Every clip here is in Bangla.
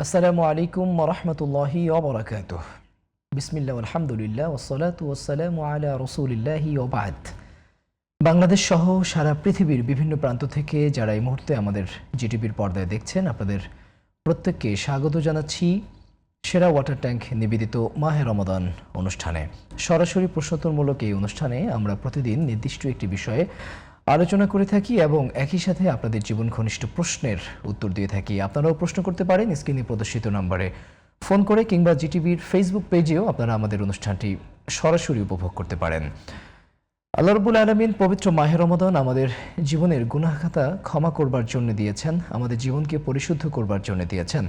আসসালামু আলাইকুম ওয়া রাহমাতুল্লাহি ওয়া বারাকাতুহু। বিসমিল্লাহ আলহামদুলিল্লাহ ওয়াসসালাতু ওয়াসসালামু আলা রাসূলিল্লাহি ওয়া বা'দ। বাংলাদেশ সহ সারা পৃথিবীর বিভিন্ন প্রান্ত থেকে যারা এই মুহূর্তে আমাদের জিটিভির পর্দায় দেখছেন, আপনাদের প্রত্যেককে স্বাগত জানাচ্ছি সেরা ওয়াটার ট্যাঙ্ক নিবেদিত মাহে রমাদান অনুষ্ঠানে। সরাসরি প্রশ্নোত্তরমূলক এই অনুষ্ঠানে আমরা প্রতিদিন নির্দিষ্ট একটি বিষয়ে আলোচনা করে থাকি এবং একই সাথে আপনাদের জীবন ঘনিষ্ঠ প্রশ্নের উত্তর দিয়ে থাকি। আপনারাও প্রশ্ন করতে পারেন স্ক্রিনে প্রদর্শিত নম্বরে ফোন করে, কিংবা জিটিভির ফেসবুক পেজেও আপনারা আমাদের অনুষ্ঠানটি সরাসরি উপভোগ করতে পারেন। আল্লাহ রাব্বুল আলামিন পবিত্র মাহে রমাদান আমাদের জীবনের গুনাহ খাতা ক্ষমা করবার জন্য দিয়েছেন, আমাদের জীবনকে পরিশুদ্ধ করবার জন্য দিয়েছেন।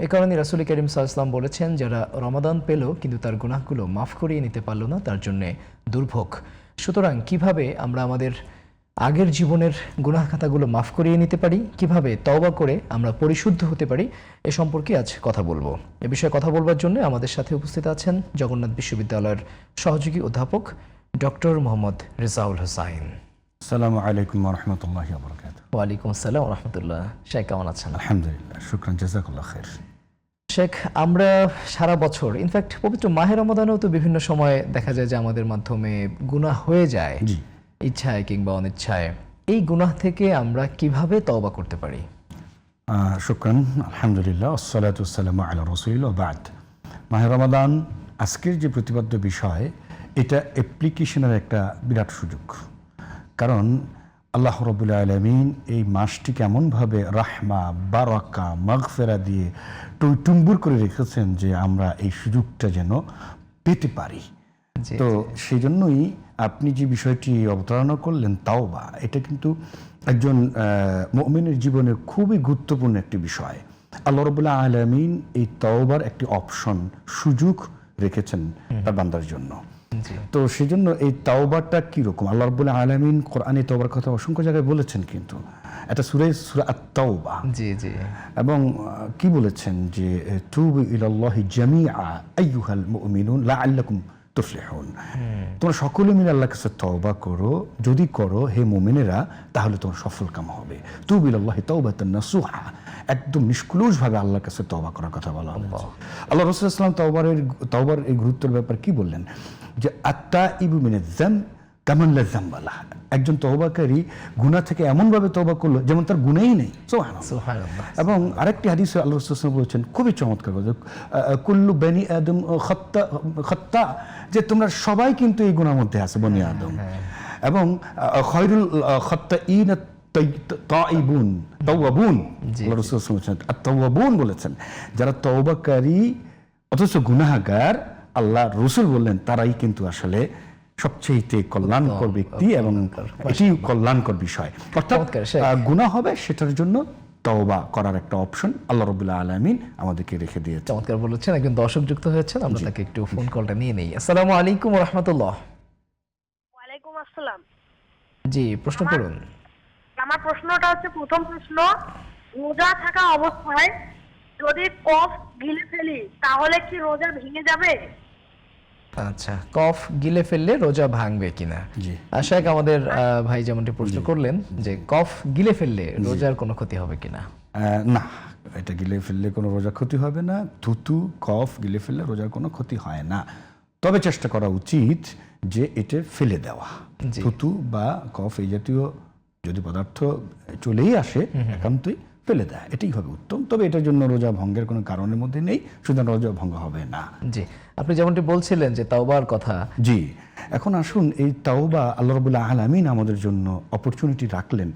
এ কারণে রাসূল করিম সাল্লাল্লাহু আলাইহি ওয়াসাল্লাম বলেছেন, যারা রমাদান পেল কিন্তু তার গুনাহগুলো মাফ করিয়ে নিতে পারল না, তার জন্য দুর্ভোগ। সুতরাং কিভাবে আমরা আমাদের আগের জীবনের গুনাহ খাতাগুলো মাফ করিয়ে নিতে পারি, কিভাবে তওবা করে আমরা পরিশুদ্ধ হতে পারি, এ সম্পর্কে আজ কথা বলবো। এ বিষয়ে কথা বলবার জন্য আমাদের সাথে উপস্থিত আছেন জগন্নাথ বিশ্ববিদ্যালয়ের সহযোগী অধ্যাপক ডক্টর মোহাম্মদ রেজাউল হোসাইন। আসসালামু আলাইকুম ওয়া রাহমাতুল্লাহি ওয়া বারাকাতুহু। ওয়া আলাইকুম আসসালাম ওয়া রাহমাতুল্লাহ। শেখ কেমন আছেন? আলহামদুলিল্লাহ, শুকরান, জাযাকাল্লাহ খাইর। শেখ, আমরা সারা বছর ইনফ্যাক্ট পবিত্র মাহে রমাদানেও তো বিভিন্ন সময় দেখা যায় যে আমাদের মাধ্যমে গুনাহ হয়ে যায়, জি, ইচ্ছায় কিংবা অনিচ্ছায়। এই গুনাহ থেকে আমরা কিভাবে তওবা করতে পারি? শুকরান, আলহামদুলিল্লাহ, আসসালাতু ওয়াসসালামু আলা রাসূলিল্লাহ ওয়া বা'দ। মাহে রমাদান আজকের যে প্রতিপাদ্য বিষয়, এটা অ্যাপ্লিকেশনের একটা বিরাট সুযোগ। কারণ আল্লাহ রাব্বুল আলামিন এই মাসটিকে এমনভাবে রাহমা, বারাকা, মাগফিরা দিয়ে টইটুম্বুর করে রেখেছেন যে আমরা এই সুযোগটা যেন পেতে পারি। তো সেই জন্যই আপনি যে বিষয়টি অবতারণা করলেন তাওবা, এটা কিন্তু একজন মুমিনের জীবনে খুবই গুরুত্বপূর্ণ একটি বিষয়। আল্লাহ রাব্বুল আলামিন এই তাওবার একটি অপশন, সুযোগ রেখেছেন তার বান্দার জন্য। তো সেই জন্য এই তাওবাটা কিরকম, আল্লাহ রাব্বুল আলামিন কোরআনে তাওবার কথা অসংখ্য জায়গায় বলেছেন, কিন্তু এটা সূরা আত-তাওবা। জি জি। এবং কি বলেছেন যে তুবু ইলাল্লাহি জামিআ আইয়ুহাল মুমিনুন লাআল্লাকুম তুফলিহুন। তোমরা সকলে মিলে আল্লাহর কাছে তওবা করো, যদি করো হে মুমিনেরা তাহলে তোমার সফল কাম হবে। তুবু ইলাল্লাহি তাওবাতান নাসুহা, একদম নিষ্কলুষভাবে আল্লাহর কাছে তওবা করার কথা বলা হয়েছে। আল্লাহ রাসূল সাল্লাল্লাহু আলাইহি ওয়াসাল্লাম তওবার এই গুরুত্বের ব্যাপার কি বললেন, যে আত-তাইবু মিনাজ যাম কামান লা যামবা লাহ। একজন তওবাকারী গুনাহ থেকে এমনভাবে তওবা করলো যেমন তার গুনাহই নেই। সুবহানাল্লাহ। এবং আরেকটি হাদিসে আল্লাহ রাসূল সাল্লাল্লাহু আলাইহি ওয়াসাল্লাম বলেছেন, খুবই চমৎকার কথা, কুল্লু বনি আদম খাত্তা, যে তোমরা সবাই কিন্তু এই গুনাহের মধ্যে আছে, বনি আদম। এবং খায়রুল খাত্তাইন তাইবুন তাওয়াবুন, আল্লাহ রাসূল সাল্লাল্লাহু আলাইহি ওয়াসাল্লাম আত-তাওয়াবুন বলেছেন, যারা তওবাকারী অথচ গুনাহগার, আল্লাহ রাসূল বললেন তারাই কিন্তু আসলে সবচেয়ে কল্যাণকর ব্যক্তি এবং এটি কল্যাণকর বিষয়। অর্থাৎ গুনাহ হবে সেটার জন্য তওবা করার একটা অপশন আল্লাহ রাব্বুল আলামিন আমাদেরকে রেখে দিয়েছেন। চমৎকার বলেছেন। একজন দর্শক যুক্ত হয়েছেন, আমরা তাকে একটু ফোন কলটা নিয়ে নেই। আসসালামু আলাইকুম ওয়া রাহমাতুল্লাহ। ওয়া আলাইকুম আসসালাম। জি, প্রশ্ন করুন। আমার প্রশ্নটা হচ্ছে, প্রথম প্রশ্ন, রোজা থাকা অবস্থায় যদি কফ গিলে ফেলি তাহলে কি রোজা ভেঙে যাবে? আচ্ছা, কফ গিলে ফেললে রোজা ভাঙবে কিনা? জি, আশাক আমাদের ভাই যেমনটি প্রশ্ন করলেন যে কফ গিলে ফেললে রোজার কোনো ক্ষতি হবে কিনা? না, এটা গিলে ফেললে কোনো রোজা ক্ষতি হবে না। থুতু, কফ গিলে ফেললে রোজার কোনো ক্ষতি হয় না। তবে চেষ্টা করা উচিত যে এটা ফেলে দেওয়া। থুতু বা কফ এই জাতীয় যদি পদার্থ চলেই আসে, একান্তই ফেলে দেয়, এটাই হবে উত্তম। তবে এটার জন্য রোজা ভঙ্গের কোনো কারণের মধ্যে নেই, সুতরাং রোজা ভঙ্গ হবে না। জি, আপনি যেমনটি বলছিলেন যে তাওবার কথা। জি, এখন আসুন, এই তাওবা আল্লাহ রাব্বুল আলামিন আমাদের জন্য অপরচুনিটি রাখলেন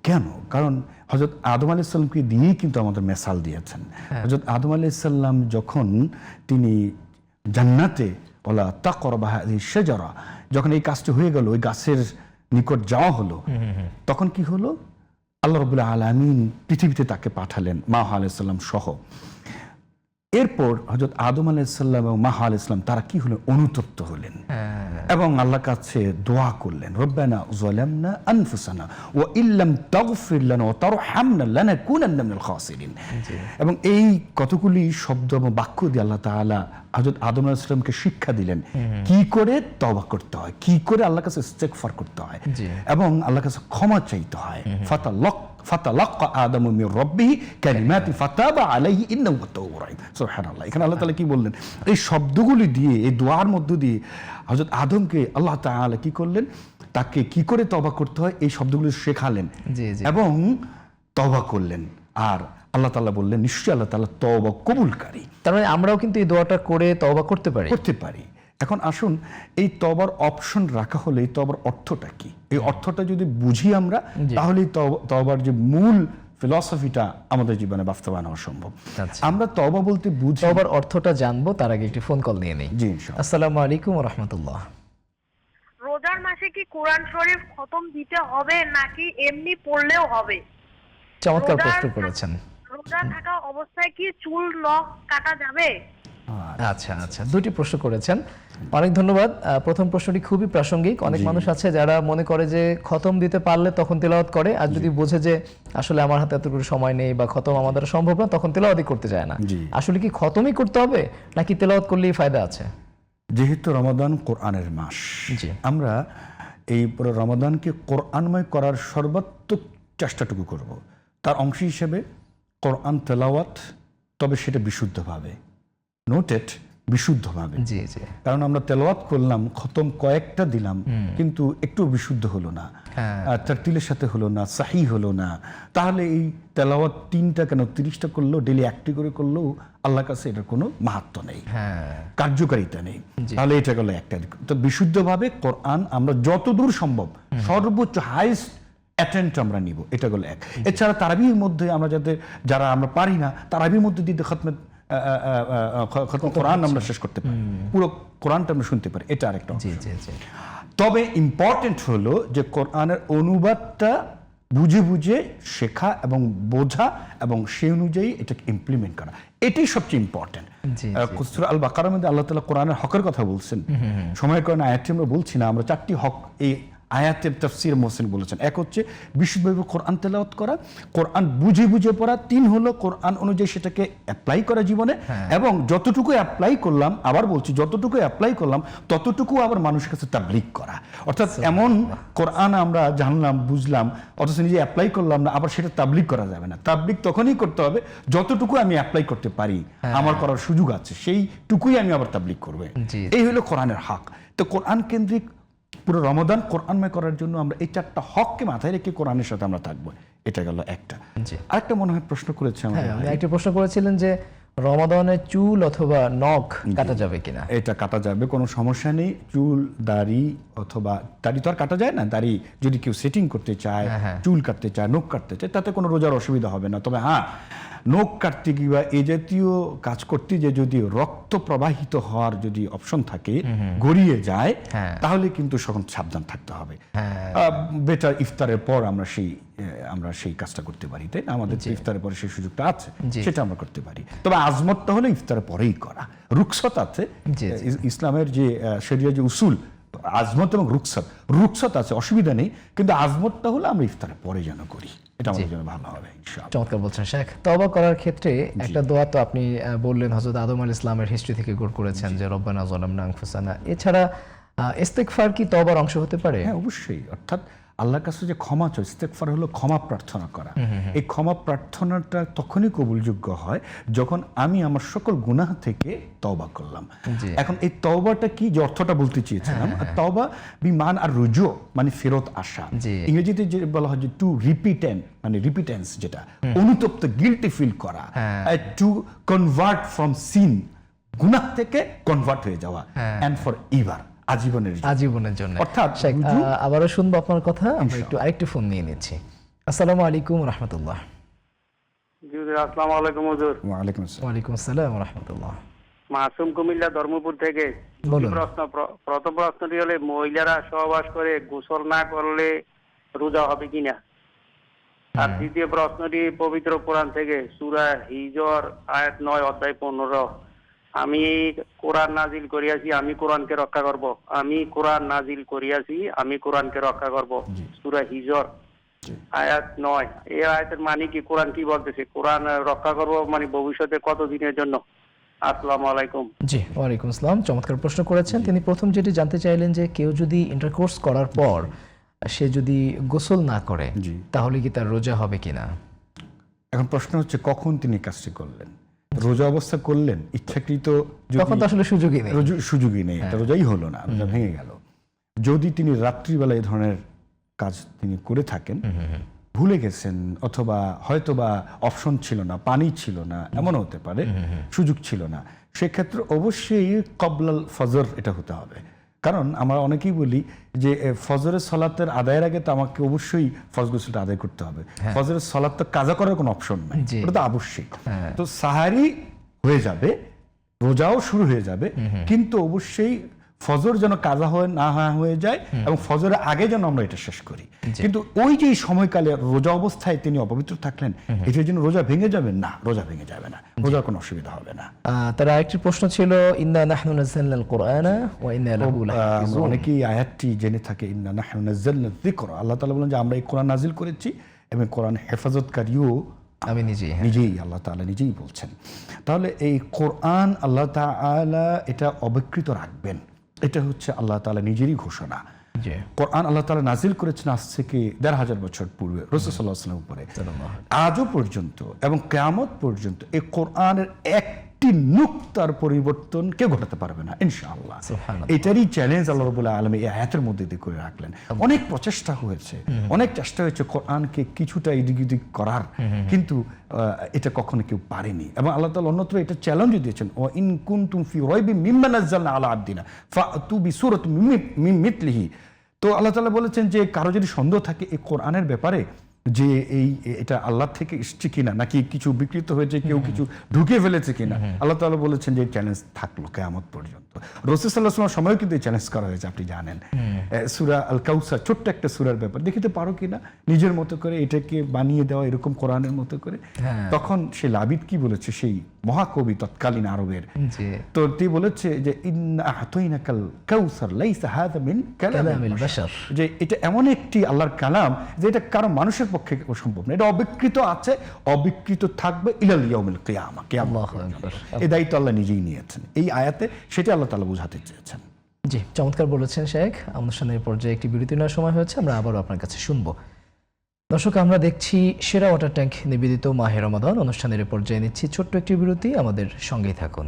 কেন? কারণ হযরত আদম আলাইহিস সালামকে দিয়েই কিন্তু আমাদের মেসাল দিয়েছেন। হযরত আদম আলাইহিস সালাম যখন তিনি জান্নাতে ওয়ালা তাকরাবা হাযিহিশ শাজারা, যখন এই কাজটি হয়ে গেল, ওই গাছের নিকট যাওয়া হলো, তখন কি হলো, আল্লাহ রাব্বুল আলামিন পৃথিবীতে তাকে পাঠালেন মা আলাইহিস সালাম সহ। এরপর হযরত আদম আলাইহিস সালাম এবং মা আলাইহিস সালাম তারা কি হলেন, অনুতপ্ত হলেন এবং আল্লাহর কাছে দোয়া করলেন, রব্বানা যালামনা আনফুসানা ওয়া ইল্লাম তাগফির লানা ওয়া তারহামনা লানাকুনান্না মিনাল খাসিরিন। এবং এই কতগুলি শব্দ এবং বাক্য দিয়ে আল্লাহ তাআলা হযরত আদম আলাইহিস সালামকে শিক্ষা দিলেন কি করে তওবা করতে হয়, কি করে আল্লাহর কাছে ইস্তেগফার করতে হয় এবং আল্লাহর কাছে ক্ষমা চাইতে হয়। ফাতালাক্কা আদামু মির রাব্বিহি কালিমাতিন ফাতাবা আলাইহি ইন্নাহু আত-তাওয়াবুর রাহিম। সুবহানাল্লাহ। এখানে আল্লাহ তাআলা কি বললেন? এই শব্দগুলি দিয়ে, এই দোয়ার মধ্য দিয়ে হযরত আদমকে আল্লাহ তাআলা কি করলেন? তাকে কি করে তওবা করতে হয় এই শব্দগুলো শেখালেন এবং তওবা করলেন। আর আল্লাহ তাআলা বললেন নিশ্চয়ই আল্লাহ তাআলা তওবা কবুলকারী। তার মানে আমরাও কিন্তু এই দোয়াটা করে তওবা করতে পারি। এখন আসুন, এই তওবার অপশন রাখা হলে এই তওবার অর্থটা কি? এই অর্থটা যদি বুঝি আমরা, তাহলে তওবার যে মূল ফিলসফিটা আমাদের জীবনে বাস্তবায়ন হওয়া সম্ভব। আমরা তওবা বলতে বুঝি, তওবার অর্থটা জানবো তার আগে একটি ফোন কল নিয়ে নেই। জি ইনশাআল্লাহ। আসসালামু আলাইকুম ওয়া রাহমাতুল্লাহ। রোজার মাসে কি কোরআন শরীফ খতম দিতে হবে নাকি এমনি পড়লেও হবে? চমৎকার প্রশ্ন করেছেন। রোজা থাকা অবস্থায় কি চুল নখ কাটা যাবে? আচ্ছা, দুটি প্রশ্ন করেছেন, অনেক ধন্যবাদ। প্রথম প্রশ্নটি খুবই প্রাসঙ্গিক। অনেক মানুষ আছে যারা মনে করে যে খতম দিতে পারলে তখন তেলাওয়াত করে, আর যদি বোঝে যে আসলে আমার হাতে এতটুকু সময় নেই বা খতম আমাদের সম্ভব না, তখন তেলাওয়াতই করতে যায় না। আসলে কি খতমই করতে হবে নাকি তেলাওয়াত করলেই ফায়দা আছে? যেহেতু রমাদান কোরআনের মাস, আমরা এই পুরো রমাদানকে কোরআনময় করার সর্বাত্মক চেষ্টাটুকু করব। তার অংশ হিসেবে কোরআন তেলাওয়াত, তবে সেটা বিশুদ্ধভাবে, নোটেড, বিশুদ্ধভাবে। কারণ আমরা তেলাওয়াত করলাম, খতম কয়েকটা দিলাম, কিন্তু একটু বিশুদ্ধ হলো না, তারতিলের সাথে হলো না, সাহি হলো না, তাহলে এই তেলাওয়াত 3টা কেন 30টা করলেও, ডেলি 1টি করে করলেও আল্লাহর কাছে এটার কোনো মাহাত্ম্য নেই, কার্যকারিতা নেই। তাহলে এটা গেল একটা। তো বিশুদ্ধভাবে কোরআন আমরা যতদূর সম্ভব সর্বোচ্চ হাইস্ট অ্যাটেন্ট আমরা নিব, এটা গেল এক। এছাড়া তারাবির মধ্যে আমরা যারা আমরা পারি না, তারাবির মধ্যে দিতে খতম কোরআন আমরা শেষ করতে পারি, পুরো কোরআনটা আমরা শুনতে পারি, এটা আরেকটা। তবে ইম্পর্টেন্ট হলো যে কোরআনের অনুবাদটা বুঝে বুঝে শেখা এবং বোঝা এবং সেই অনুযায়ী এটাকে ইমপ্লিমেন্ট করা, এটাই সবচেয়ে ইম্পর্টেন্ট। সূরা আল বাকারার মধ্যে আল্লাহ তাআলা কোরআনের হকের কথা বলছেন। সময়ের কারণে আয়াতটি আমরা বলছি না, আমরা 4টি হক এই আয়াতের তাফসীর মোহসিন বলেছেন। এক হচ্ছে বিশুদ্ধভাবে কোরআন তেলাওয়াত করা, কোরআন বুঝে বুঝে পড়া। 3 হলো কোরআন অনুযায়ী সেটাকে অ্যাপ্লাই করা জীবনে, এবং যতটুকু অ্যাপ্লাই করলাম, আবার বলছি যতটুকু অ্যাপ্লাই করলাম ততটুকু আবার মানুষের কাছে তাবলীগ করা। অর্থাৎ এমন কোরআন আমরা জানলাম, বুঝলাম, অথচ নিজে অ্যাপ্লাই করলাম না, আবার সেটা তাবলীগ করা যাবে না। তাবলীগ তখনই করতে হবে যতটুকু আমি অ্যাপ্লাই করতে পারি, আমার করার সুযোগ আছে, সেইটুকুই আমি আবার তাবলীগ করব। এই হলো কোরআনের হক। তো কোরআন কেন্দ্রিক পুরো রমাদান কোরআনময় করার জন্য আমরা এই 4টা হককে মাথায় রেখে কোরআনের সাথে আমরা থাকবো, এটা গেল একটা। আরেকটা মনে হয় প্রশ্ন করেছে, একটা প্রশ্ন করেছিলেন যে রমাদানে চুল অথবা নখ কাটা যাবে কিনা। এটা কাটা যাবে, কোনো সমস্যা নেই। চুল, দাড়ি অথবা দাড়ি তো আর কাটা যায় না, দাড়ি যদি কেউ সেটিং করতে চায়, চুল কাটতে চায়, নখ কাটতে চায়, তাতে কোনো রোজার অসুবিধা হবে না। তবে হ্যাঁ, নখ কাটতে কিংবা এই জাতীয় কাজ করতে যে যদি রক্ত প্রবাহিত হওয়ার যদি অপশন থাকে, গড়িয়ে যায়, তাহলে কিন্তু তখন সাবধান থাকতে হবে। বেটার ইফতারের পর আমরা সেই কাজটা করতে পারি, তাই না? আমাদের ইফতারের পরে সেই সুযোগটা আছে, সেটা আমরা করতে পারি। তবে আজমতটা হলো ইফতারের পরেই করা। রুখসত আছে ইসলামের যে শরিয়ার যে উসুল, আজমত এবং রুখসত আছে, অসুবিধা নেই, কিন্তু আজমতটা হলো আমরা ইফতারের পরে যেন করি, এটা আমাদের জন্য ভালো হবে ইনশাআল্লাহ। চমৎকার বলছেন শেখ। তওবা করার ক্ষেত্রে একটা দোয়া তো আপনি বললেন, হযরত আদম আলাইহিস সালামের হিস্ট্রি থেকে কোট করেছেন যে রব্বানা যালামনা আনফুসানা। এছাড়া ইস্তেগফার কি তওবার অংশ হতে পারে? হ্যাঁ, অবশ্যই। অর্থাৎ আল্লাহর কাছে যে ক্ষমা চাই, ইস্তেগফার হলো ক্ষমা প্রার্থনা করা। এই ক্ষমা প্রার্থনাটা তখনই কবুলযোগ্য হয় যখন আমি আমার সকল গুনাহ থেকে তওবা করলাম। এখন এই তওবাটা কি, যে অর্থটা বলতে চেয়েছিলাম, তওবা বিমান আর রুজু মানে ফেরত আসা। ইংরেজিতে যে বলা হয় যে টু রিপিটেন্ট, মানে রিপিটেন্স, যেটা অনুতপ্ত, গিল্টি ফিল করা, টু কনভার্ট ফ্রম সিন, গুনাহ থেকে কনভার্ট হয়ে যাওয়া, এন্ড ফর এভার, আজীবনের জন্য। অর্থাৎ আবারও শুনবো আপনার কথা, আমরা একটু আরেকটু ফোন নিয়ে নিচ্ছি। আসসালামু আলাইকুম ওয়া রাহমাতুল্লাহ। জি, আসসালামু আলাইকুম হুজুর। ওয়া আলাইকুম আসসালাম। ওয়া আলাইকুম আসসালাম ওয়া রাহমাতুল্লাহ। মাসুম কুমিল্লা ধর্মপুর থেকে। প্রথম প্রশ্নটি হলে, মহিলারা সহবাস করে গোসল না করলে রোজা হবে কিনা? আর দ্বিতীয় প্রশ্নটি পবিত্র কোরআন থেকে, সূরা হিজর আয়াত 9 অধ্যায় 15, আমি কোরআন নাজিল করিয়াছি, আমি কোরআনকে রক্ষা করব। আমি কোরআন নাজিল করিয়াছি, আমি কোরআনকে রক্ষা করব। সূরা হিজর আয়াত 9। এই আয়াতের মানে কি? কোরআন কি বলতেছে? কোরআন রক্ষা করব মানে ভবিষ্যতে কত দিনের জন্য? আসসালামু আলাইকুম। জি, ওয়া আলাইকুম আসসালাম। চমৎকার প্রশ্ন করেছেন তিনি। প্রথম যেটি জানতে চাইলেন যে কেউ যদি ইন্টারকোর্স করার পর সে যদি গোসল না করে জি। তাহলে কি তার রোজা হবে কিনা? এখন প্রশ্ন হচ্ছে কখন তিনি কাজটি করলেন। রোজা অবস্থা করলেন ইচ্ছাকৃত, তখন তো আসলে সুযোগই নেই। সুযোগই নেই, এটা রোজাই হলো না, রোজা ভেঙে গেল। যদি তিনি রাত্রিবেলা এই ধরনের কাজ তিনি করে থাকেন, ভুলে গেছেন অথবা হয়তোবা অপশন ছিল না, পানি ছিল না, এমন হতে পারে, সুযোগ ছিল না, সেক্ষেত্রে অবশ্যই কবলাল ফজর এটা হতে হবে। কারণ আমরা অনেকেই বলি যে ফজরের সলাতের আদায়ের আগে তো আমাকে অবশ্যই ফরজ গোসলটা আদায় করতে হবে। ফজরের সলাত তো কাজা করার কোনো অপশন নাই, ওটা তো আবশ্যিক। তো সাহারি হয়ে যাবে, রোজাও শুরু হয়ে যাবে, কিন্তু অবশ্যই ফজর যেন কাজা না হয়ে যায় এবং ফজরের আগে যেন আমরা এটা শেষ করি। কিন্তু ওই যে সময়কালে রোজা অবস্থায় তিনি অপবিত্র থাকলেন, এটার জন্য রোজা ভেঙে যাবে না, রোজা ভেঙে যাবে না, রোজার কোনো অসুবিধা হবে না। তার আরেকটি প্রশ্ন ছিল, ইন্না নাহনু নাযালনাল কুরআনা ওয়া ইন্না লাহু লাহাফিজুন। অনেকেই আয়াতটি জেনে থাকে, ইন্না নাহনু নাযালনা যিকরা, আল্লাহ তাআলা বলেন যে আমরা এই কোরআন নাজিল করেছি এবং কোরআন হেফাজতকারীও আমি নিজেই। নিজেই, আল্লাহ তাআলা নিজেই বলছেন। তাহলে এই কোরআন আল্লাহ তাআলা এটা অবিকৃত রাখবেন, এটা হচ্ছে আল্লাহ তাআলা নিজেরই ঘোষণা। কোরআন আল্লাহ তাআলা নাজিল করেছেন আজ থেকে ১৫০০ বছর পূর্বে রাসূল সাল্লাল্লাহু আলাইহি ওয়াসাল্লামের উপরে। আজও পর্যন্ত এবং কিয়ামত পর্যন্ত এই কোরআনের একটি নুক্তার পরিবর্তন কেউ ঘটাতে পারবে না ইনশাআল্লাহ। এটারই চ্যালেঞ্জ আল্লাহ রাব্বুল আলামিন এই আয়াতের মধ্যে দিয়ে করে রাখলেন। অনেক প্রচেষ্টা হয়েছে, অনেক চেষ্টা হয়েছে কোরআনকে কিছুটা এদিক ওদিক করার, কিন্তু এটা কখনো কেউ পারেনি। এবং আল্লাহ তাআলা অন্যত্র এটা চ্যালেঞ্জ দিয়েছেন, ওয়া ইন কুনতুম ফি রাইবিন মিম্মা নাযালনা আলা আবদিনা ফাতু বিসূরাতিন মিন মিথলিহি। তো আল্লাহ তাআলা বলেছেন যে কারো যদি সন্দেহ থাকে এই কোরআনের ব্যাপারে যে এটা আল্লাহ থেকে এসছে কিনা, নাকি কিছু বিকৃত হয়েছে, কেউ কিছু ঢুকে ফেলেছে কিনা, আল্লাহ তাআলা বলেছেন যে চ্যালেঞ্জ থাকলো কিয়ামত পর্যন্ত। রাসূল সাল্লাল্লাহু আলাইহি ওয়াসাল্লামের সময়ও কিন্তু এই চ্যালেঞ্জ করা হয়েছে, আপনি জানেন। সূরা আল কাউসার, ছোট্ট একটা সূরার ব্যাপার, দেখিতে পারো কিনা নিজের মতো করে এটাকে বানিয়ে দেওয়া এরকম কোরআনের মতো করে। তখন সে লাবিদ কি বলেছে, সেই মহাকবি তৎকালীন আরবের, তো তিনি বলেছে যে ইন্না আ'তাইনাকাল কাউসার লাইসা হাযা মিন কালামিল বাশার, যে এটা এমন একটি আল্লাহর কালাম যে এটা কারো মানুষের পক্ষে সম্ভব না, এটা অবিকৃত আছে, অবিকৃত থাকবে ইলাল ইয়াউমিল কিয়ামা। এই দায়িত্ব আল্লাহ নিজেই নিয়েছেন। এই আয়াতে সেটা আল্লাহ তাআলা বোঝাতে চেয়েছেন। জি, চমৎকার বলেছেন শেখ। অনুষ্ঠানের পর্যায়ে একটি বিরতি নেওয়ার সময় হয়েছে, আমরা আবারও আপনার কাছে শুনবো। দর্শক, আমরা দেখছি সেরা ওয়াটার ট্যাঙ্ক নিবেদিত মাহে রমাদান অনুষ্ঠানের পর্যায়ে নিচ্ছি ছোট্ট একটি বিরতি, আমাদের সঙ্গেই থাকুন।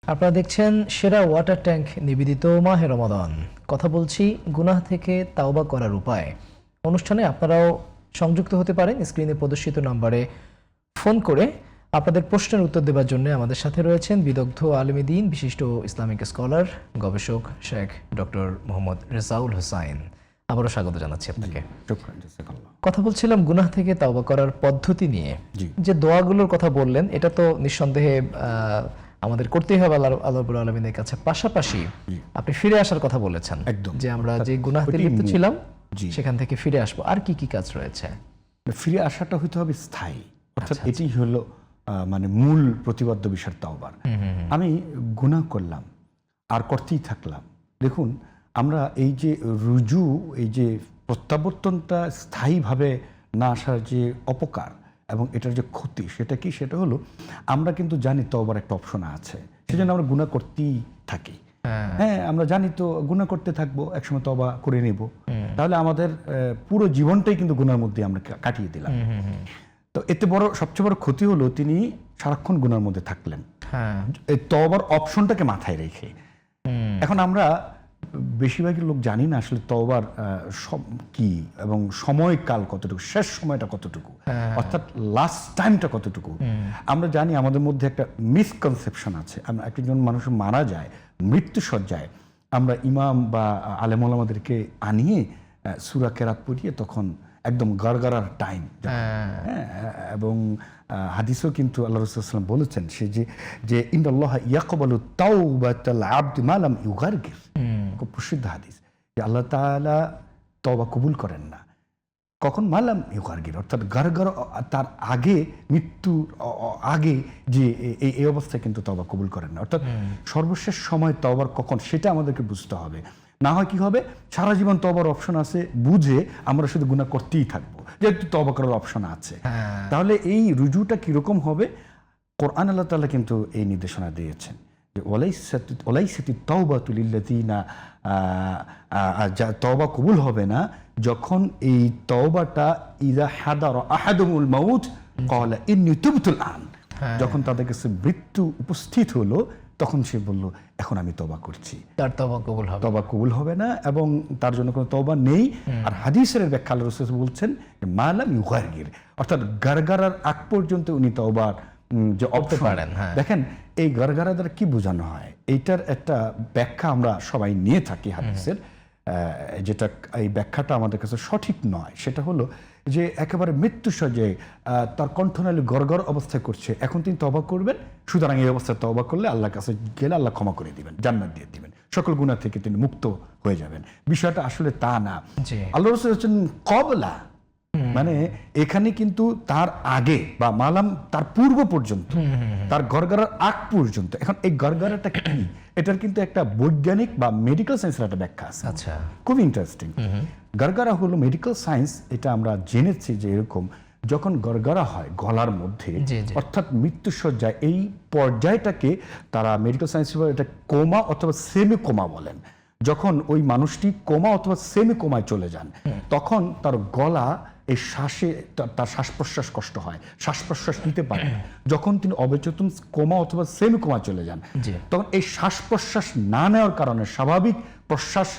আপনারা দেখছেন সেরা ওয়াটার ট্যাঙ্ক নিবেদিত মাহে রমাদান। কথা বলছি গুনাহ থেকে তাওবা করার উপায়। অনুষ্ঠানে আপনারাও সংযুক্ত হতে পারেন স্ক্রিনে প্রদর্শিত নম্বরে ফোন করে। আপনাদের প্রশ্নের উত্তর দেওয়ার জন্য আমাদের সাথে রয়েছেন বিদগ্ধ আলেমে দ্বীন, বিশিষ্ট ইসলামিক স্কলার, গবেষক শেখ ডক্টর মোহাম্মদ রেজাউল হোসাইন। আবারও স্বাগত জানাচ্ছি আপনাকে। কথা বলছিলাম গুনাহ থেকে তাওবা করার পদ্ধতি নিয়ে। যে দোয়াগুলোর কথা বললেন, এটা তো নিঃসন্দেহে আমাদের করতেই হবে আল্লাহ রাব্বুল আলামিনের কাছে। পাশাপাশি আপনি ফিরে আসার কথা বলেছেন, যে আমরা যে গুনাহতে লিপ্ত ছিলাম সেখান থেকে ফিরে আসবো। আর কি কি কাজ রয়েছে? ফিরে আসাটা হইতে হবে স্থায়ী, অর্থাৎ এটি হলো মানে মূল প্রতিবদ্ধ বিষয় তাওবার। আমি গুনাহ করলাম আর করতেই থাকলাম। দেখুন, আমরা এই যে রুজু, এই যে প্রত্যাবর্তনটা স্থায়ীভাবে না আসার যে অপকার এবং এটার যে ক্ষতি, সেটা কি? সেটা হলো আমরা কিন্তু জানি তওবার একটা অপশন আছে, সেজন্য আমরা গুনাহ করতেই থাকি। হ্যাঁ, আমরা জানি তো গুনাহ করতে থাকবো, একসময় তওবা করে নেব, তাহলে আমাদের পুরো জীবনটাই কিন্তু গুনার মধ্যে আমরা কাটিয়ে দিলাম। তো এতে সবচেয়ে বড় ক্ষতি হলো তিনি সারাক্ষণ গুনার মধ্যে থাকলেন, এই তওবার অপশনটাকে মাথায় রেখে। এখন আমরা বেশিরভাগই লোক জানি না আসলে তওবার কি এবং সময়কাল কতটুকু, শেষ সময়টা কতটুকু, অর্থাৎ লাস্ট টাইমটা কতটুকু। আমরা জানি আমাদের মধ্যে একটা মিসকনসেপশন আছে। আমরা একজন মানুষ মারা যায়, মৃত্যুসজ্জায় আমরা ইমাম বা আলেম ওলামাদেরকে আনিয়ে সূরা কেরাত পড়িয়ে তখন একদম গড়গড়ার টাইম। এবং হাদিসও কিন্তু আল্লাহ রাসূল সাল্লাল্লাহু আলাইহি ওয়াসাল্লাম বলেছেন সে যে ইন্নাল্লাহা ইয়াকবালু তাওবাতাল আবদি মা লাম ইউগারগির। খুব প্রসিদ্ধ হাদিস যে আল্লাহ তাআলা তওবা কবুল করেন না কখন? মালাম ইউগারগির, অর্থাৎ গড়গড়, তার আগে, মৃত্যুর আগে যে এই অবস্থায় কিন্তু তওবা কবুল করেন না। অর্থাৎ সর্বশেষ সময় তওবার কখন, সেটা আমাদেরকে বুঝতে হবে। না হয় কি হবে, সারা জীবন তওবার অপশন আছে বুঝে আমরা শুধু গুনাহ করতেই থাকবো, যেহেতু তওবা করার অপশন আছে। তাহলে এই রুজুটা কিরকম হবে? কোরআন আল্লাহ তাআলা কিন্তু এই নির্দেশনা দিয়েছেন যে ওয়ালাইসাতি তাওবাতু লিল্লাযিনা তওবা কবুল হবে না যখন এই তওবাটা ইযা হাদারা আহাদুহুল মাউত ক্বালা ইন্নী তুবতুল আন, যখন তাদের কাছে মৃত্যু উপস্থিত হলো তখন সে বলল এখন আমি তওবা করছি। তার তওবা কবুল হবে, তওবা কবুল হবে না এবং তার জন্য কোনো তওবা নেই। আর হাদিসের ব্যাখ্যা আল্লাহ রাসূল বলছেন মালাম ইউগারগির, অর্থাৎ গারগারার আগ পর্যন্ত উনি তওবার যে অপশন পারেন। দেখেন এই গারগারা দ্বারা কি বোঝানো হয়, এইটার একটা ব্যাখ্যা আমরা সবাই নিয়ে থাকি হাদিসের, যেটা এই ব্যাখ্যাটা আমাদের কাছে সঠিক নয়। সেটা হলো যে একেবারে মৃত্যুসজ্জায় তার কণ্ঠনালী গড়গড় অবস্থায় করছে, এখন তিনি তওবা করবেন, সুতরাং এই অবস্থায় তওবা করলে আল্লাহর কাছে গেলে আল্লাহ ক্ষমা করে দিবেন, জান্নাত দিয়ে দিবেন, সকল গুনাহ থেকে তিনি মুক্ত হয়ে যাবেন। বিষয়টা আসলে তা না। আল্লাহ রাসূল হচ্ছেন কবলা, মানে এখানে কিন্তু তার আগে বা মালাম তার পূর্ব পর্যন্ত, তার গড়গড়ার আগ পর্যন্ত। এখন এই গড়গড়াটা কি, এটার কিন্তু একটা বৈজ্ঞানিক বা মেডিকেল সায়েন্সের একটা ব্যাখ্যা আছে। আচ্ছা, খুব ইন্টারেস্টিং। গড়গড়া হলো মেডিকেল সায়েন্স, এটা আমরা জেনেছি যে এরকম যখন গড়গড়া হয় গলার মধ্যে, অর্থাৎ মৃত্যুসজ্জায়, এই পর্যায়টাকে তারা মেডিকেল সায়েন্স এটা কোমা অথবা সেমি কোমা বলেন। যখন ওই মানুষটি কোমা অথবা সেমি কোমায় চলে যান তখন তার গলা এই শ্বাসে তার শ্বাস প্রশ্বাস কষ্ট হয়, শ্বাস প্রশ্বাস নিতে পারে। যখন তিনি অবচেতন কোমা অথবা সেমি কোমা চলে যান তখন এই শ্বাস প্রশ্বাস না নেওয়ার কারণে, স্বাভাবিক প্রশ্বাস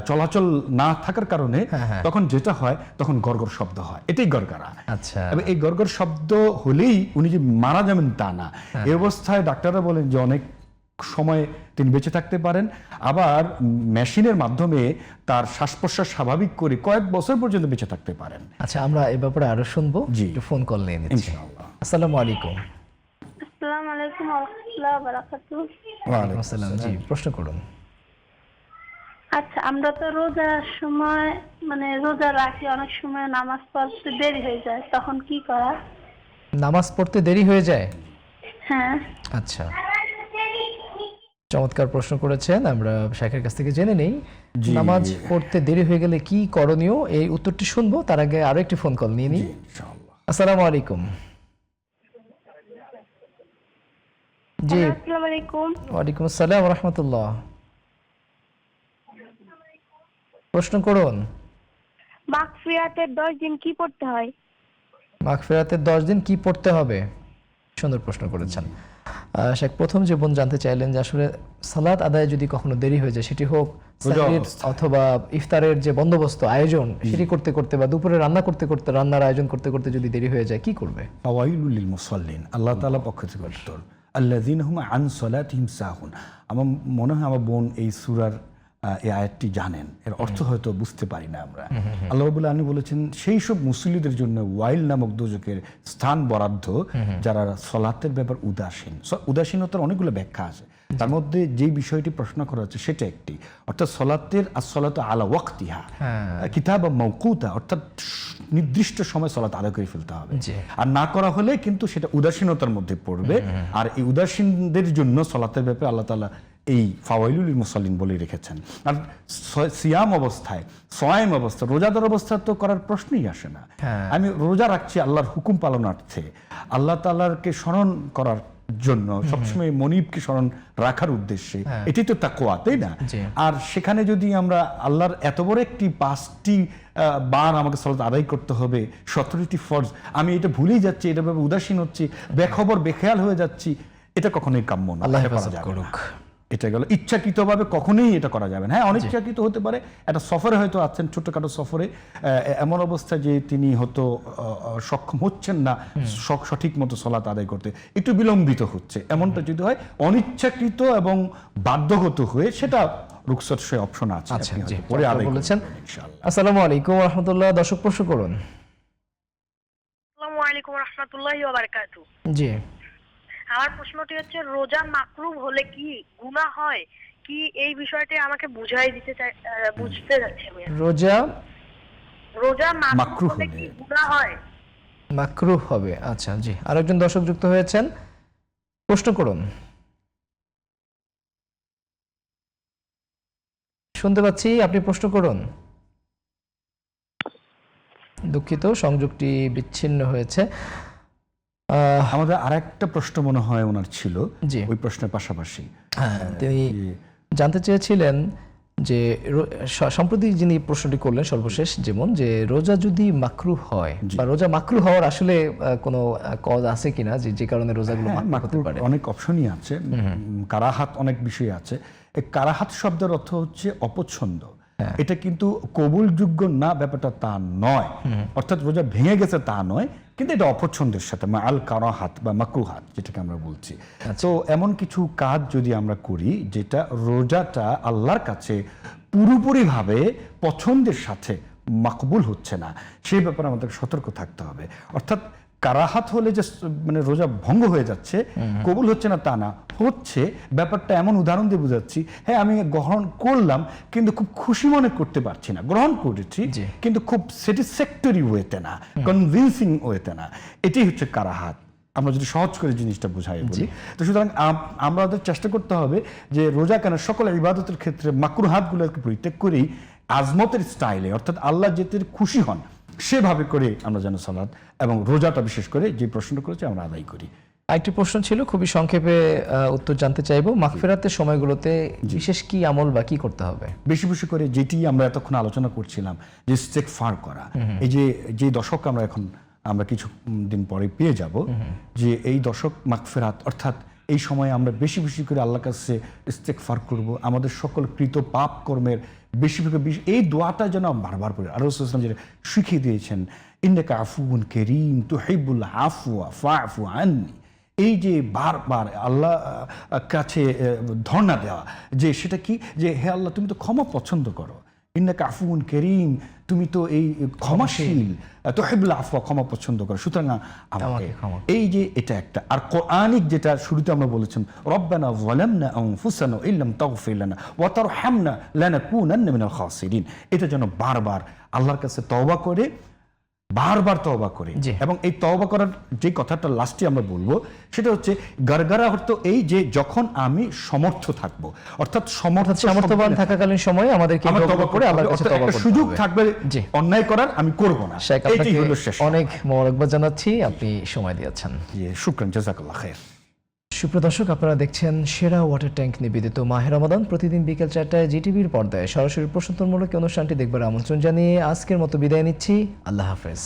চলাচল না থাকার কারণে তখন যেটা হয় তখন গড়গড় শব্দ হয়, এটাই গড়গড়া। আচ্ছা, এই গড়গড় শব্দ হলেই উনি যে মারা যাবেন তা না। এই অবস্থায় ডাক্তাররা বলেন যে অনেক সময় তিনি বেঁচে থাকতে পারেন, আবার মেশিনের মাধ্যমে তার শ্বাস প্রশ্বাস স্বাভাবিক করে কয়েক বছর পর্যন্ত বেঁচে থাকতে পারেন। আচ্ছা, আমরা এই ব্যাপারে আরো শুনবো, একটু ফোন কল নিয়ে নিচ্ছি। ইনশাআল্লাহ। আসসালামু আলাইকুম। আসসালামু আলাইকুম ওয়া রাহমাতুল্লাহি ওয়া বারাকাতুহু। ওয়া আলাইকুম আসসালাম। জি, প্রশ্ন করুন। আচ্ছা, আমরা তো রোজার সময় মানে রোজা রাখি, অনেক সময় নামাজ পড়তে দেরি হয়ে যায়, তখন কি করা? নামাজ পড়তে দেরি হয়ে যায়? হ্যাঁ। আচ্ছা, চমৎকার প্রশ্ন করেছেন, আমরা শাইখের কাছ থেকে জেনে নেই নামাজ পড়তে দেরি হয়ে গেলে কি করণীয়, এই উত্তরটি শুনবো। তার আগে আরো একটি ফোন কল নিয়ে নিই। আসসালামু আলাইকুম। জি, আসসালামু আলাইকুম। ওয়ালাইকুম আসসালাম ওয়া রাহমাতুল্লাহ। প্রশ্ন করুন। মাগফিরাতের 10 দিন কি পড়তে হয়? মাগফিরাতের 10 দিন কি পড়তে হবে? সুন্দর প্রশ্ন করেছেন। শেখ, প্রথম যে বোন জানতে চাইলেন যে আসলে সালাত আদায় যদি কখনো দেরি হয়ে যায়, সেটি হোক সাহরির অথবা ইফতারের যে বন্দোবস্ত আয়োজন সেটি করতে করতে বা দুপুরে রান্না করতে করতে, রান্নার আয়োজন করতে করতে যদি দেরি হয়ে যায়, কি করবে? ফাওয়াইলুল লিল মুসাল্লিন, আল্লাহ তাআলা পক্ষ থেকে উত্তর, আল্লাযীনা হুম আন সালাতিহিম সাহুন। আমার মনে হয় আমার বোন এই সূরার এই আয়াতটি জানেন, এর অর্থ হয়তো বুঝতে পারি না আমরা। আল্লাহ রাব্বুল আলামিন বলেছেন সেই সব মুসল্লিদের জন্য ওয়াইল নামক দোজখের স্থান বরাদ্দ যারা সালাতের ব্যাপার উদাসীন। উদাসীনতার অনেকগুলো ব্যাখ্যা আছে, তার মধ্যে যে বিষয়টি প্রশ্ন করা হচ্ছে সেটা একটি, অর্থাৎ সালাতের আসসালাতু আলা ওয়াক্তিহা কিতাবা মাওকুতা, অর্থাৎ নির্দিষ্ট সময় সালাত আদায় করে ফেলতে হবে, আর না করা হলে কিন্তু সেটা উদাসীনতার মধ্যে পড়বে। আর এই উদাসীনদের জন্য সালাতের ব্যাপারে আল্লাহ তাআলা এই ফাওয়াইলুল লিল মুসাল্লিন বলে রেখেছেন। আর সিয়াম অবস্থায়, সয়াম অবস্থায়, রোজাদার অবস্থায় তো করার প্রশ্নই আসে না। আমি রোজা রাখছি আল্লাহর হুকুম পালনার্থে, আল্লাহ তাআলাকে স্মরণ করার জন্য, সবসময় মনিবকে স্মরণ রাখার উদ্দেশ্যে, এটাই তো তাকওয়া, তাই না? আর সেখানে যদি আমরা আল্লাহর এত বড় একটি 5টি বার আমাকে সালাত আদায় করতে হবে, 17টি ফরজ, আমি এটা ভুলেই যাচ্ছি, এটা ভাবে উদাসীন হচ্ছি, বেখবর বেখেয়াল হয়ে যাচ্ছি, এটা কখনোই কাম্য না। আল্লাহ হেফাজত করুক। এটা গেল ইচ্ছাকৃতভাবে কখনোই এটা করা যাবে না। হ্যাঁ, অনিচ্ছাকৃত হতে পারে, একটা সফরে হয়তো আছেন, ছোটখাটো সফরে, এমন অবস্থায় যে তিনি হয়তো সক্ষম হচ্ছেন না সঠিক মতো সালাত আদায় করতে, একটু বিলম্বিত হচ্ছে, এমনটা যদি হয় অনিচ্ছাকৃত এবং বাধ্যগত হয়ে, সেটা রুখসত সে অপশন আছে। পরে আদায় বলেছেন। আসসালামু আলাইকুম ওয়া রাহমাতুল্লাহ। দর্শক প্রশ্ন করুন। আসসালামু আলাইকুম ওয়া রাহমাতুল্লাহি ওয়া বারাকাতুহু। জি, আমার প্রশ্নটি হচ্ছে রোজা মাকরুহ হলে কি গুনাহ হয় কি, এই বিষয়টি আমাকে বুঝাই দিতে বুঝতে যাচ্ছি আমি। রোজা মাকরুহ হলে কি গুনাহ হয়? মাকরুহ হবে। আচ্ছা, জি, আরেকজন দর্শক যুক্ত হয়েছেন, প্রশ্ন করুন। শুনতে পাচ্ছি, আপনি প্রশ্ন করুন। দুঃখিত, সংযোগটি বিচ্ছিন্ন হয়েছে। আমাদের আরেকটা প্রশ্ন মনে হয় ওনার ছিল, জি। ওই প্রশ্নের পাশাপাশি তিনি জানতে চেয়েছিলেন যে সম্প্রতি যিনি প্রশ্নটি করলেন সর্বশেষ, যেমন যে রোজা যদি মাকরুহ হয় বা রোজা মাকরুহ হওয়ার আসলে কোনো কজ আছে কিনা, যে কারণে রোজাগুলো মাকরুহ হতে পারে? অনেক অপশনই আছে, কারাহাত অনেক বিষয় আছে। এই কারাহাত শব্দের অর্থ হচ্ছে অপছন্দ। এটা কিন্তু কবুলযোগ্য না ব্যাপারটা তা নয়, অর্থাৎ রোজা ভেঙে গেছে তা নয়, কিন্তু এটা অপছন্দের সাথে আল কারাহাত বা মাকরুহাত যেটাকে আমরা বলছি। তো এমন কিছু কাজ যদি আমরা করি যেটা রোজাটা আল্লাহর কাছে পুরোপুরিভাবে পছন্দের সাথে মাকবুল হচ্ছে না, সেই ব্যাপারে আমাদের সতর্ক থাকতে হবে। অর্থাৎ কারাহাত হলে যে মানে রোজা ভঙ্গ হয়ে যাচ্ছে, কবুল হচ্ছে না তা না, হচ্ছে ব্যাপারটা এমন উদাহরণ দিয়ে বুঝাচ্ছি, হ্যাঁ আমি গ্রহণ করলাম কিন্তু খুব খুশি মনে করতে পারছি না, গ্রহণ করেছি কিন্তু খুব স্যাটিসফ্যাক্টরি ওয়েতে না, কনভিনসিং ওয়েতে না, এটাই হচ্ছে কারাহাত। আমরা যদি সহজ করে জিনিসটা বুঝাই বলি, তো সুতরাং আমাদের চেষ্টা করতে হবে যে রোজা কেন সকল ইবাদতের ক্ষেত্রে মাকরুহাতগুলোকে পরিত্যাগ করেই আজমতের স্টাইলে, অর্থাৎ আল্লাহ যেতে খুশি হন সেভাবে করে আমরা যেন সালাত এবং রোজাটা বিশেষ করে যে প্রশ্নটা করেছি আমরা আদায় করি। আরেকটি প্রশ্ন ছিল, খুবই সংক্ষেপে উত্তর জানতে চাইবো, মাগফিরাতের সময়গুলোতে বিশেষ কি আমল বা কি করতে হবে? বেশি বেশি করে যেটি আমরা এতক্ষণ আলোচনা করছিলাম যে ইস্তেগফার করা, এই যে দশক আমরা কিছু দিন পরে পেয়ে যাব, যে এই দশক মাগফিরাত, অর্থাৎ এই সময় আমরা বেশি বেশি করে আল্লাহর কাছে ইস্তেগফার করব, আমাদের সকল কৃত পাপ কর্মের বেশি এই দোয়াটা যেন বারবার করে আর রাসূল সাল্লাল্লাহু আলাইহি ওয়াসাল্লাম যেটা শিখিয়ে দিয়েছেন, ইন্নাকা আফুউন কারীম তুহিব্বুল আফওয়া ফাআফু আন্নি, এই যে বারবার আল্লাহ কাছে ধর্ণা দেওয়া, যে সেটা কি, যে হে আল্লাহ তুমি তো ক্ষমা পছন্দ করো, ইন্নাকা আফুউন কারীম তুমি তো এই ক্ষমাশীল, তুহিব্বুল আফওয়া ক্ষমা পছন্দ করো, সুতরাং আমাকে এই যে এটা একটা। আর কোরআনিক যেটা শুরুতে আমরা বলেছেন, রব্বানা যালামনা আনফুসানা ইল্লাম তাগফির লানা ওয়া তারহামনা লানাকুনান্না মিনাল খাসিরিন, এটা যেন বারবার আল্লাহর কাছে তওবা করে, বারবার তওবা করে। এবং এই তওবা করার যে কথাটা লাস্টে আমরা বলবো সেটা হচ্ছে গারগারা অর্থ এই যে যখন আমি সমর্থ থাকবো, অর্থাৎ সামর্থ্যবান থাকাকালীন সময়ে আমাদেরকে তওবা করে আল্লাহর কাছে তওবা করতে হবে, সুযোগ থাকবে অন্যায় করার আমি করব না। এটাই হলো শেষ। অনেক মোবারকবাদ জানাচ্ছি, আপনি সময় দিয়েছেন। শুকরান, জাযাকাল্লাহ খাইর। সুপ্রিয় দর্শক, আপনারা দেখছেন সেরা ওয়াটার ট্যাঙ্ক নিবেদিত মাহে রমাদান। প্রতিদিন বিকেল 4টায় জিটিভির পর্দায় সরাসরি প্রশ্নোত্তরমূলক অনুষ্ঠানটি দেখবার আমন্ত্রণ জানিয়ে আজকের মতো বিদায় নিচ্ছি। আল্লাহ হাফেজ।